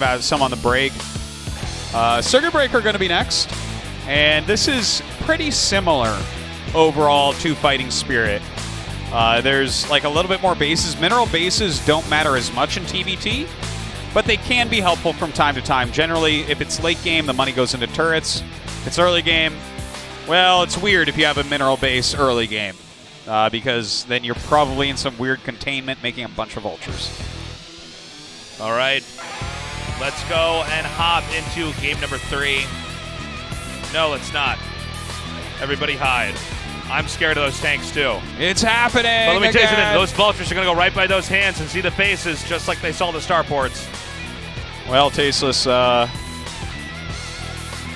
about some on the break. Circuit Breaker going to be next, and this is pretty similar overall to Fighting Spirit. There's like a little bit more bases. Mineral bases don't matter as much in TVT, but they can be helpful from time to time. Generally, if it's late game, the money goes into turrets. If it's early game, well, it's weird if you have a mineral base early game, because then you're probably in some weird containment making a bunch of vultures. All right, let's go and hop into game number 3. No, let's not. Everybody hide. I'm scared of those tanks too. It's happening. But let me tell you again. something. Those vultures are going to go right by those hands and see the faces just like they saw the starports. Well, Tasteless,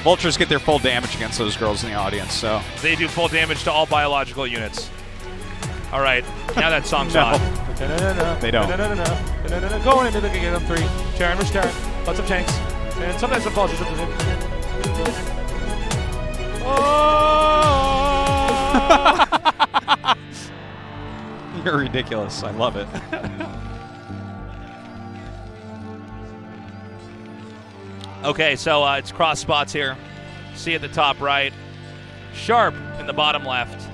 vultures get their full damage against those girls in the audience, so. They do full damage to all biological units. All right, now that song's No. on. They don't. Going into the game 3. Sharon versus Sharon. Lots of tanks. And sometimes the vultures. Oh! You're ridiculous. I love it. Okay, so it's cross spots here. See at the top right. Sharp in the bottom left.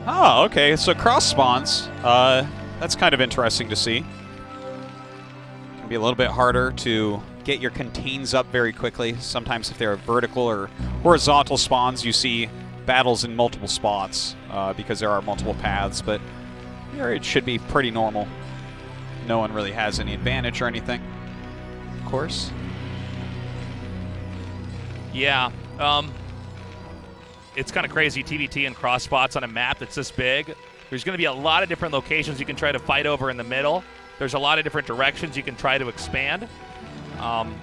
Oh, okay. So cross spawns. That's kind of interesting to see. Can be a little bit harder to get your contains up very quickly. Sometimes if they're vertical or horizontal spawns, you see battles in multiple spots because there are multiple paths, but here it should be pretty normal. No one really has any advantage or anything, of course. Yeah. It's kind of crazy, TVT and cross spots on a map that's this big. There's going to be a lot of different locations you can try to fight over in the middle. There's a lot of different directions you can try to expand.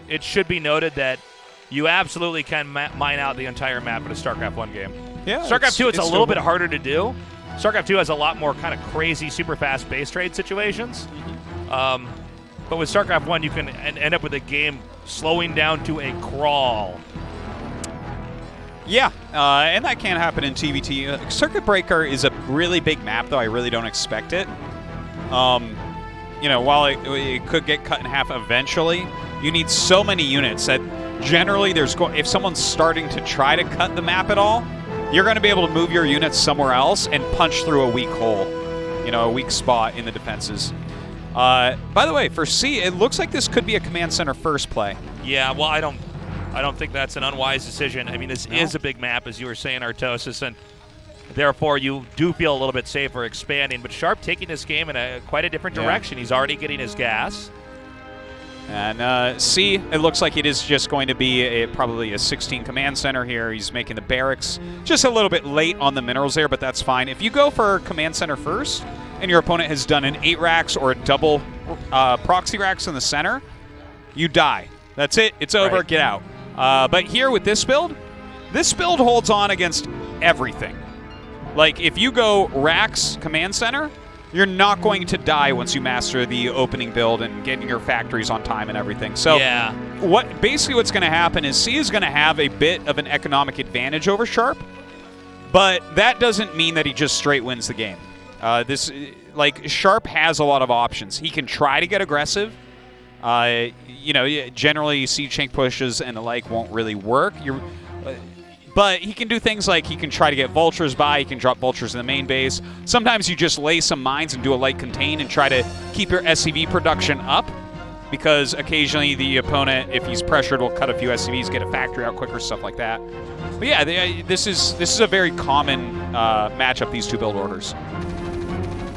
It should be noted that you absolutely can mine out the entire map in a StarCraft 1 game. Yeah, StarCraft 2, it's a little doable. bit harder to do. StarCraft 2 has a lot more kind of crazy, super fast base trade situations. But with StarCraft 1, you can end up with a game slowing down to a crawl. Yeah, and that can happen in TVT. Circuit Breaker is a really big map, though. I really don't expect it. While it could get cut in half eventually, you need so many units that generally if someone's starting to try to cut the map at all, you're going to be able to move your units somewhere else and punch through a weak hole, a weak spot in the defenses. By the way, for C, it looks like this could be a command center first play. Yeah, well, I don't think that's an unwise decision. I mean, this is a big map, as you were saying, Artosis, and therefore you do feel a little bit safer expanding. But Sharp taking this game in quite a different direction. He's already getting his gas. And C, it looks like it is just going to be probably a 16 command center here. He's making the barracks just a little bit late on the minerals there, but that's fine. If you go for command center first and your opponent has done an 8 racks or a double proxy racks in the center, you die. That's it. It's over. Right. Get out. But here with this build holds on against everything. Like, if you go racks command center, you're not going to die once you master the opening build and getting your factories on time and everything. So yeah. Basically what's going to happen is C is going to have a bit of an economic advantage over Sharp, but that doesn't mean that he just straight wins the game. Sharp has a lot of options. He can try to get aggressive. Generally siege tank pushes and the like won't really work. But he can do things like he can try to get vultures by, he can drop vultures in the main base. Sometimes you just lay some mines and do a light contain and try to keep your SCV production up, because occasionally the opponent, if he's pressured, will cut a few SCVs, get a factory out quicker, stuff like that. But yeah, this is a very common matchup, these two build orders.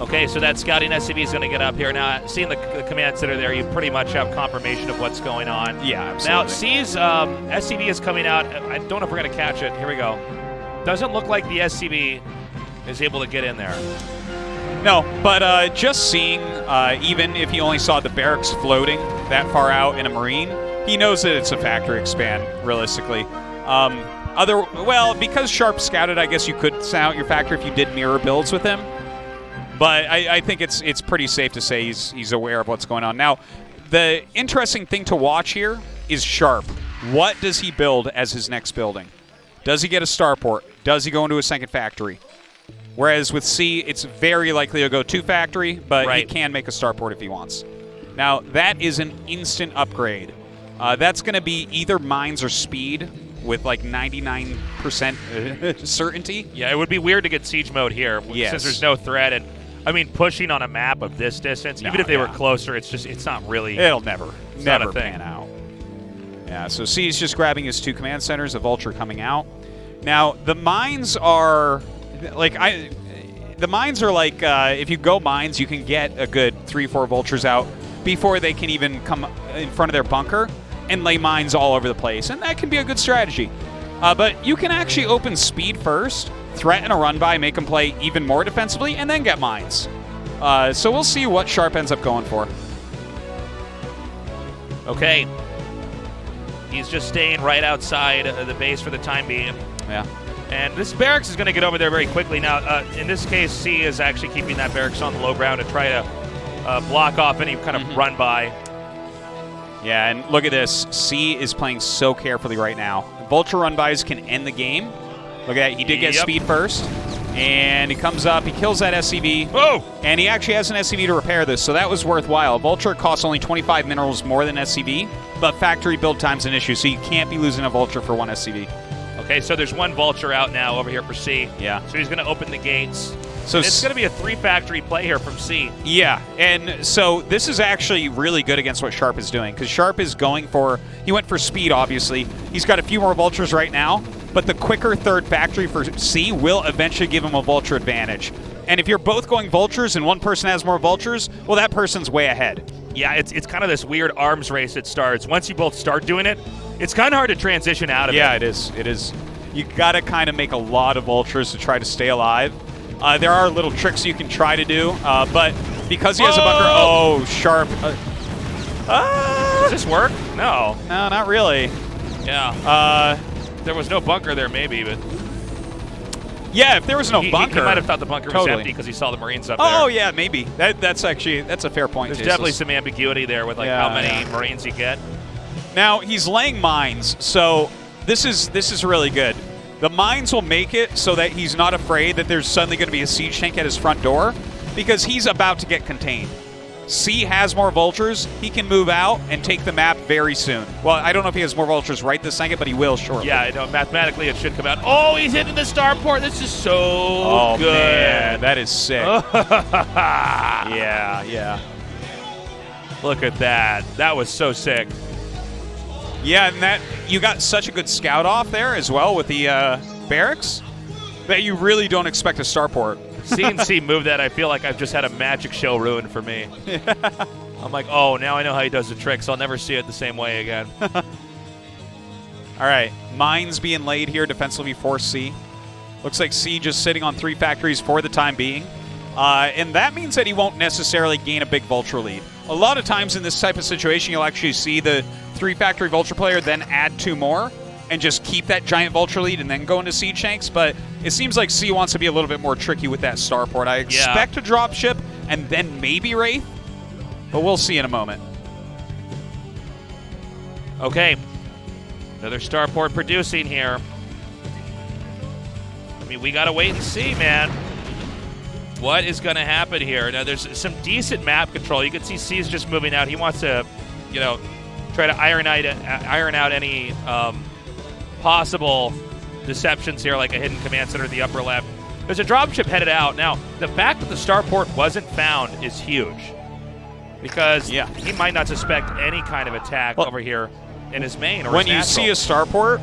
Okay, so that scouting SCV is going to get up here. Now, seeing the command center there, you pretty much have confirmation of what's going on. Yeah, absolutely. Now, C's SCV is coming out. I don't know if we're going to catch it. Here we go. Doesn't look like the SCV is able to get in there. No, but just seeing, even if he only saw the barracks floating that far out in a marine, he knows that it's a factory expand, realistically. Because Sharp scouted, I guess you could sound out your factory if you did mirror builds with him. But I think it's pretty safe to say he's aware of what's going on. Now, the interesting thing to watch here is Sharp. What does he build as his next building? Does he get a starport? Does he go into a second factory? Whereas with C, it's very likely to go 2 factory, but he can make a starport if he wants. Now, that is an instant upgrade. That's going to be either mines or speed with like 99% certainty. Yeah, it would be weird to get siege mode here since there's no threat. And I mean, pushing on a map of this distance, even if they were closer, it's not really. It'll never a thing. pan out. Yeah, so C's just grabbing his 2 command centers, a vulture coming out. Now, the mines are like if you go mines, you can get a good 3-4 vultures out before they can even come in front of their bunker and lay mines all over the place, and that can be a good strategy. But you can actually open speed first, threaten a run by, make them play even more defensively, and then get mines. So we'll see what Sharp ends up going for. Okay. He's just staying right outside the base for the time being. Yeah. And this barracks is going to get over there very quickly. Now, in this case, C is actually keeping that barracks on the low ground to try to block off any kind of run by. Yeah, and look at this. C is playing so carefully right now. Vulture run-bys can end the game. Look at that. He did get speed first. And he comes up. He kills that SCV. Whoa! And he actually has an SCV to repair this, so that was worthwhile. Vulture costs only 25 minerals more than SCV, but factory build time's an issue, so you can't be losing a Vulture for 1 SCV. Okay, so there's 1 Vulture out now over here for C. Yeah. So he's going to open the gates. So it's going to be a 3-factory play here from C. Yeah, and so this is actually really good against what Sharp is doing, because Sharp is going for, he went for speed, obviously. He's got a few more Vultures right now, but the quicker 3rd factory for C will eventually give him a Vulture advantage. And if you're both going Vultures and one person has more Vultures, well, that person's way ahead. Yeah, it's kind of this weird arms race that starts. Once you both start doing it, it's kind of hard to transition out of it. Yeah, it is. It is. You got to kind of make a lot of Vultures to try to stay alive. There are little tricks you can try to do, but because he has a bunker... Sharp. Does this work? No. No, not really. Yeah. There was no bunker there, maybe, but... Yeah, if there was no bunker... He might have thought the bunker was empty because he saw the Marines up there. Oh, yeah, maybe. That's a fair point. There's definitely some ambiguity there with how many Marines you get. Now, he's laying mines, so this is really good. The mines will make it so that he's not afraid that there's suddenly going to be a siege tank at his front door, because he's about to get contained. C has more Vultures. He can move out and take the map very soon. Well, I don't know if he has more Vultures right this second, but he will shortly. Yeah, I know. Mathematically, it should come out. Oh, he's hitting the starport. This is so good. Man, that is sick. Yeah. Look at that. That was so sick. Yeah, and that you got such a good scout off there as well with the barracks that you really don't expect a starport. Seeing C move that, I feel like I've just had a magic show ruined for me. I'm like, oh, now I know how he does the tricks. I'll never see it the same way again. All right, mines being laid here defensively for C. Looks like C just sitting on 3 factories for the time being. And that means that he won't necessarily gain a big Vulture lead. A lot of times in this type of situation, you'll actually see the 3-factory Vulture player then add 2 more and just keep that giant Vulture lead and then go into siege tanks. But it seems like C wants to be a little bit more tricky with that starport. I expect a dropship and then maybe Wraith, but we'll see in a moment. Okay. Another starport producing here. I mean, we got to wait and see, man. What is going to happen here? Now, there's some decent map control. You can see C's just moving out. He wants to, try to iron out any possible deceptions here, like a hidden command center in the upper left. There's a dropship headed out. Now, the fact that the starport wasn't found is huge, because he might not suspect any kind of attack over here in his main or when his you see a starport,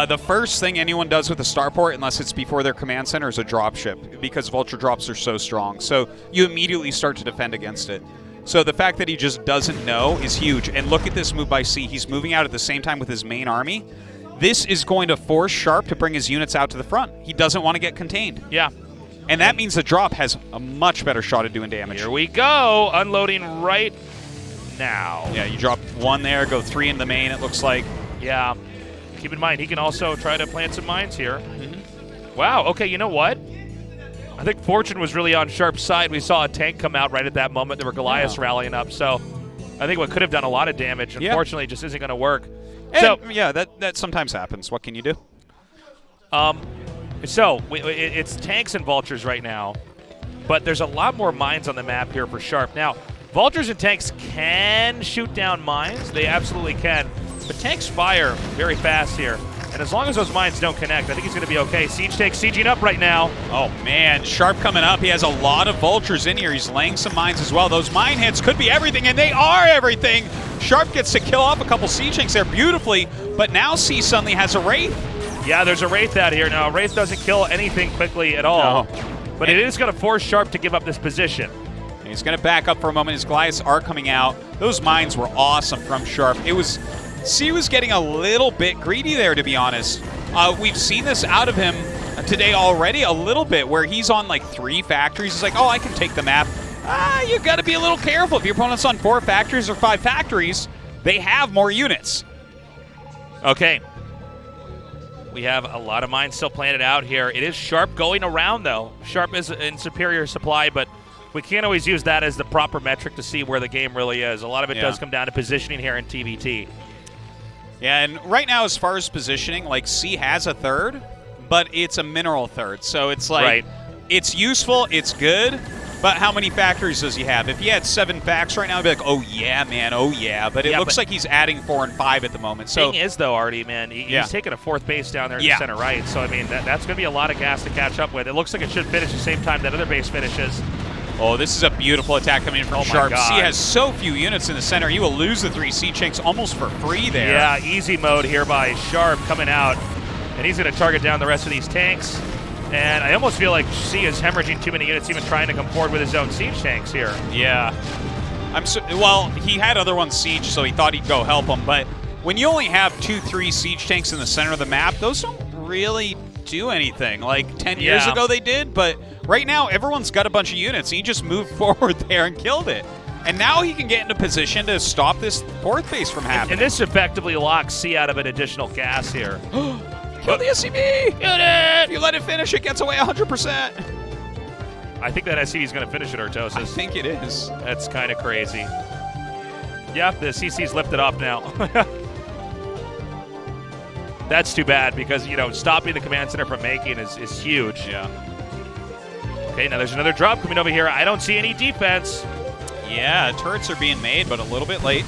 the first thing anyone does with a starport, unless it's before their command center, is a dropship, because Vulture drops are so strong. So you immediately start to defend against it. So the fact that he just doesn't know is huge. And look at this move by C. He's moving out at the same time with his main army. This is going to force Sharp to bring his units out to the front. He doesn't want to get contained. Yeah. And that means the drop has a much better shot at doing damage. Here we go. Unloading right now. Yeah, you drop 1 there, go 3 in the main, it looks like. Yeah. Keep in mind, he can also try to plant some mines here. Wow, okay, you know what? I think Fortune was really on Sharp's side. We saw a tank come out right at that moment. There were Goliaths rallying up, so I think what could have done a lot of damage, unfortunately, just isn't going to work. And, so yeah, that sometimes happens. What can you do? It's tanks and Vultures right now, but there's a lot more mines on the map here for Sharp. Now, Vultures and tanks can shoot down mines. They absolutely can. But tanks fire very fast here. And as long as those mines don't connect, I think he's going to be okay. Siege tank sieging up right now. Oh, man. Sharp coming up. He has a lot of vultures in here. He's laying some mines as well. Those mine hits could be everything, and they are everything. Sharp gets to kill off a couple siege tanks there beautifully, but now C suddenly has a Wraith. Yeah, there's a Wraith out here. Now, Wraith doesn't kill anything quickly at all. No. But it is going to force Sharp to give up this position. He's going to back up for a moment. His Goliaths are coming out. Those mines were awesome from Sharp. C was getting a little bit greedy there, to be honest. We've seen this out of him today already a little bit, where he's on like 3 factories. He's like, oh, I can take the map. You got to be a little careful. If your opponent's on 4 factories or 5 factories, they have more units. Okay. We have a lot of mines still planted out here. It is Sharp going around, though. Sharp is in superior supply, but we can't always use that as the proper metric to see where the game really is. A lot of it does come down to positioning here in TVT. Yeah, and right now, as far as positioning, like C has a third, but it's a mineral third. So it's like, it's useful, it's good, but how many factories does he have? If he had 7 facts right now, I'd be like, oh yeah, man, oh yeah. But it looks like he's adding 4 and 5 at the moment. So thing is, though, Artie, man, he's taking a 4th base down there in the center right. So, I mean, that's going to be a lot of gas to catch up with. It looks like it should finish the same time that other base finishes. Oh, this is a beautiful attack coming in from Sharp. C has so few units in the center. He will lose the 3 siege tanks almost for free there. Yeah, easy mode here by Sharp coming out. And he's going to target down the rest of these tanks. And I almost feel like C is hemorrhaging too many units, even trying to come forward with his own siege tanks here. Yeah. Well, he had other ones siege, so he thought he'd go help them. But when you only have 2-3 siege tanks in the center of the map, those don't really do anything. Like 10 years ago they did, but right now everyone's got a bunch of units. He just moved forward there and killed it. And now he can get into position to stop this 4th base from happening. And this effectively locks C out of an additional gas here. Kill the SCV! Kill it! If you let it finish, it gets away 100%. I think that SCV is going to finish it, Artosis. I think it is. That's kind of crazy. Yeah, the CC's lifted off now. That's too bad because, you know, stopping the command center from making is huge. Yeah. Okay, now there's another drop coming over here. I don't see any defense. Yeah, turrets are being made, but a little bit late.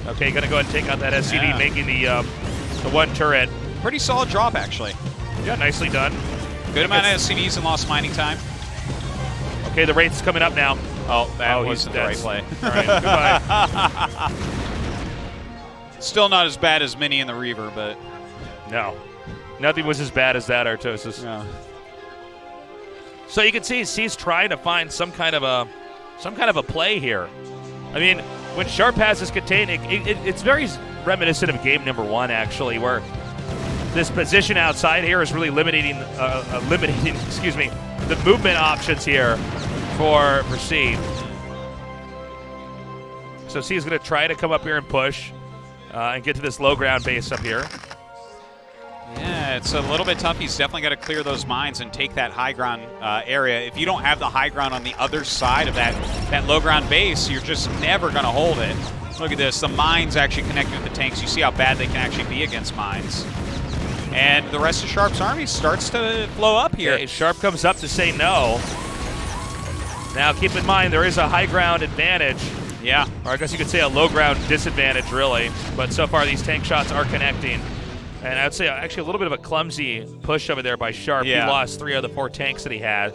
Okay, going to go ahead and take out that SCV, making the 1 turret. Pretty solid drop, actually. Yeah, nicely done. Good amount of SCVs and lost mining time. Okay, the Wraith's coming up now. Oh, that wasn't the right play. All right, goodbye. Still not as bad as Mini and the Reaver, but... No. Nothing was as bad as that, Artosis. No. So you can see C's trying to find some kind of a play here. I mean, when Sharp has this contain, it's very reminiscent of game number 1, actually, where this position outside here is really limiting the movement options here for C. So C is going to try to come up here and push and get to this low ground base up here. Yeah, it's a little bit tough. He's definitely got to clear those mines and take that high ground area. If you don't have the high ground on the other side of that low ground base, you're just never going to hold it. Look at this. The mines actually connecting with the tanks. You see how bad they can actually be against mines. And the rest of Sharp's army starts to flow up here. Okay, Sharp comes up to say no. Now, keep in mind, there is a high ground advantage. Yeah. Or I guess you could say a low ground disadvantage, really. But so far, these tank shots are connecting. And I would say actually a little bit of a clumsy push over there by Sharp. Yeah. He lost 3 of the 4 tanks that he had.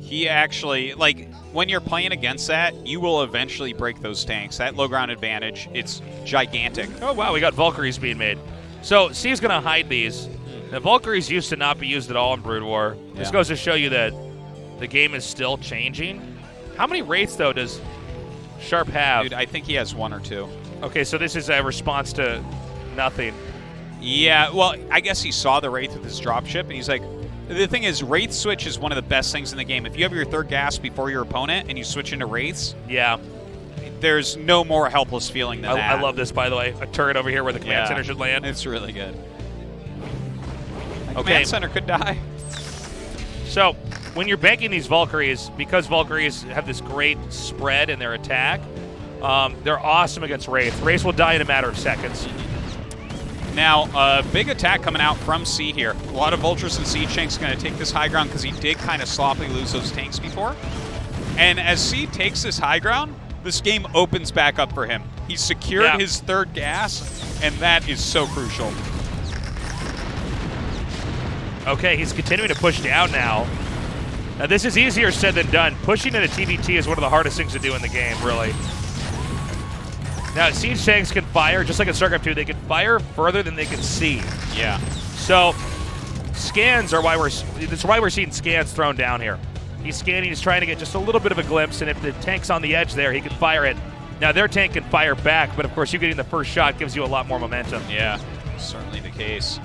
He actually, like, when you're playing against that, you will eventually break those tanks. That low ground advantage, it's gigantic. Oh, wow, we got Valkyries being made. So C's going to hide these. The Valkyries used to not be used at all in Brood War. This goes to show you that the game is still changing. How many Wraiths, though, does Sharp have? Dude, I think he has 1 or 2. Okay, so this is a response to nothing. Yeah, well, I guess he saw the Wraith with his dropship, and he's like, the thing is, Wraith switch is one of the best things in the game. If you have your 3rd gas before your opponent and you switch into Wraiths, there's no more helpless feeling than that. I love this, by the way. A turret over here where the command center should land. It's really good. The command center could die. So, when you're banking these Valkyries, because Valkyries have this great spread in their attack, they're awesome against Wraiths. Wraiths will die in a matter of seconds. Now, a big attack coming out from C here. A lot of Vultures and Siege Tanks going to take this high ground because he did kind of sloppily lose those tanks before. And as C takes this high ground, this game opens back up for him. He's secured his third gas, and that is so crucial. Okay, he's continuing to push down now. Now, this is easier said than done. Pushing into TVT is one of the hardest things to do in the game, really. Now, siege tanks can fire, just like in StarCraft 2, they can fire further than they can see. Yeah. So, scans are that's why we're seeing scans thrown down here. He's scanning, he's trying to get just a little bit of a glimpse, and if the tank's on the edge there, he can fire it. Now, their tank can fire back, but of course, you getting the first shot gives you a lot more momentum. Yeah, certainly the case.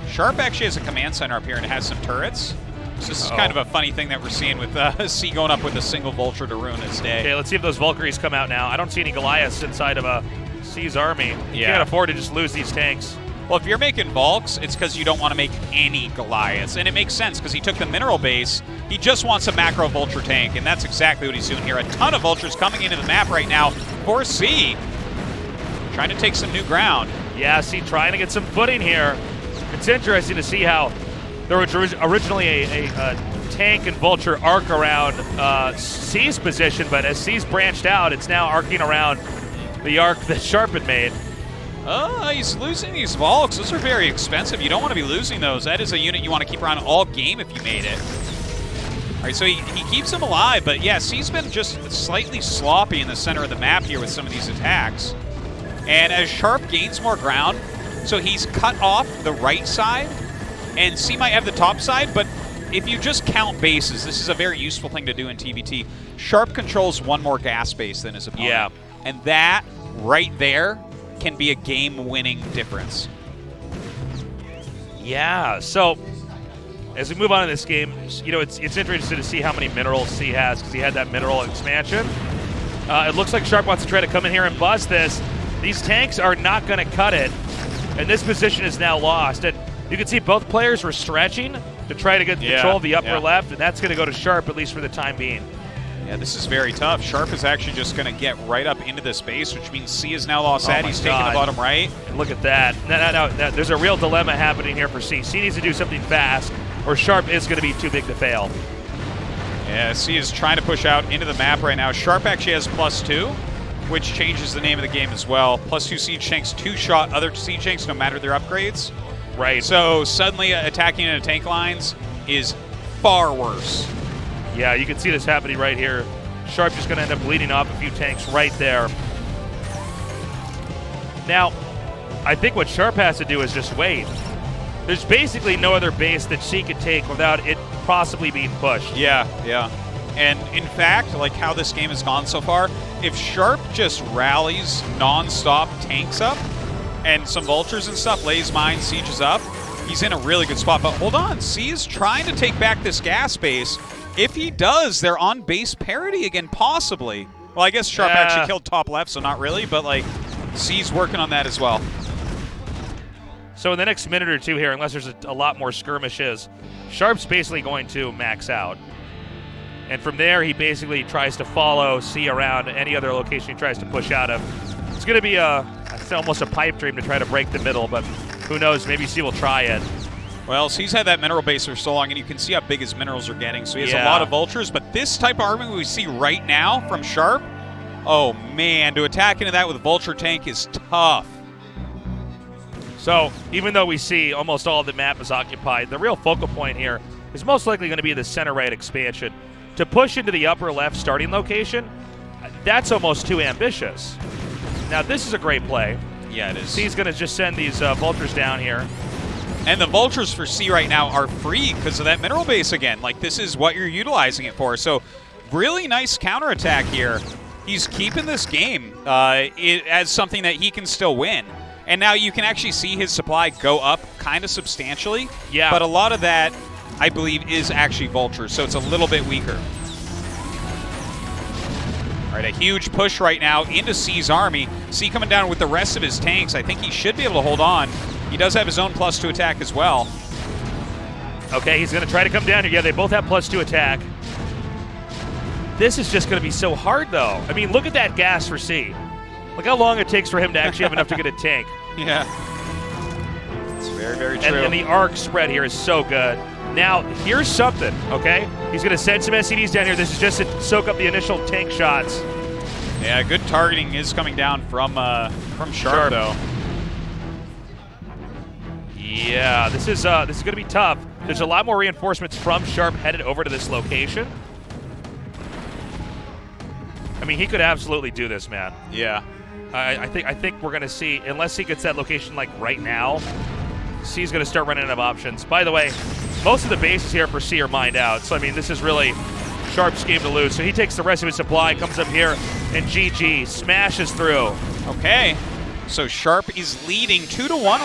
Sharp actually has a command center up here and has some turrets. So this is kind of a funny thing that we're seeing with C going up with a single Vulture to ruin its day. Okay, let's see if those Valkyries come out now. I don't see any Goliaths inside of C's army. You can't afford to just lose these tanks. Well, if you're making Valks, it's because you don't want to make any Goliaths. And it makes sense because he took the mineral base. He just wants a macro Vulture tank, and that's exactly what he's doing here. A ton of Vultures coming into the map right now for C. Trying to take some new ground. Yeah, C trying to get some footing here. It's interesting to see how there was originally a tank and Vulture arc around C's position, but as C's branched out, it's now arcing around the arc that Sharp had made. He's losing these Valks. Those are very expensive. You don't want to be losing those. That is a unit you want to keep around all game if you made it. All right, so he keeps him alive, but yeah, C's been just slightly sloppy in the center of the map here with some of these attacks. And as Sharp gains more ground, so he's cut off the right side, and C might have the top side, but if you just count bases, this is a very useful thing to do in TVT. Sharp controls one more gas base than his opponent. Yeah. And that right there can be a game-winning difference. Yeah, so as we move on in this game, you know, it's interesting to see how many minerals C has because he had that mineral expansion. It looks like Sharp wants to try to come in here and bust this. These tanks are not going to cut it, and this position is now lost. And you can see both players were stretching to try to get control of the upper left, and that's going to go to Sharp, at least for the time being. Yeah, this is very tough. Sharp is actually just going to get right up into the space, which means C is now lost at. He's taking the bottom right. And look at that. No, there's a real dilemma happening here for C. C needs to do something fast, or Sharp is going to be too big to fail. Yeah, C is trying to push out into the map right now. Sharp actually has +2, which changes the name of the game as well. +2 siege tanks, 2-shot other siege tanks, no matter their upgrades. Right. So suddenly attacking into tank lines is far worse. Yeah, you can see this happening right here. Sharp just going to end up bleeding off a few tanks right there. Now, I think what Sharp has to do is just wait. There's basically no other base that C could take without it possibly being pushed. Yeah. And in fact, like how this game has gone so far, if Sharp just rallies non-stop tanks up and some Vultures and stuff, lays mines, sieges up, he's in a really good spot. But hold on, C is trying to take back this gas base. If he does, they're on base parity again, possibly. Well, I guess Sharp actually killed top left, so not really, but like C's working on that as well. So in the next minute or two here, unless there's a lot more skirmishes, Sharp's basically going to max out. And from there, he basically tries to follow C around any other location he tries to push out of. It's going to be almost a pipe dream to try to break the middle, but who knows, maybe C will try it. Well, C's had that mineral base for so long, and you can see how big his minerals are getting. So he has a lot of Vultures, but this type of arming we see right now from Sharp, oh man, to attack into that with Vulture tank is tough. So even though we see almost all of the map is occupied, the real focal point here is most likely going to be the center right expansion. To push into the upper left starting location, that's almost too ambitious. Now this is a great play. Yeah, it is. C's going to just send these Vultures down here. And the Vultures for C right now are free because of that mineral base again. Like, this is what you're utilizing it for. So, really nice counterattack here. He's keeping this game as something that he can still win. And now you can actually see his supply go up kind of substantially. Yeah. But a lot of that, I believe, is actually Vultures, so it's a little bit weaker. All right, a huge push right now into C's army. C coming down with the rest of his tanks. I think he should be able to hold on. He does have his own +2 attack as well. Okay, he's going to try to come down here. Yeah, they both have +2 attack. This is just going to be so hard, though. I mean, look at that gas for C. Look how long it takes for him to actually have enough to get a tank. Yeah. It's very, very true. And the arc spread here is so good. Now, here's something, okay? He's going to send some SCVs down here. This is just to soak up the initial tank shots. Yeah, good targeting is coming down from Sharp, though. Yeah, this is going to be tough. There's a lot more reinforcements from Sharp headed over to this location. I mean, he could absolutely do this, man. Yeah. I think we're going to see, unless he gets that location like right now, C's going to start running out of options. By the way, most of the bases here for C are mined out. So, I mean, this is really Sharp's game to lose. So he takes the rest of his supply, comes up here, and GG smashes through. Okay. So Sharp is leading 2-1.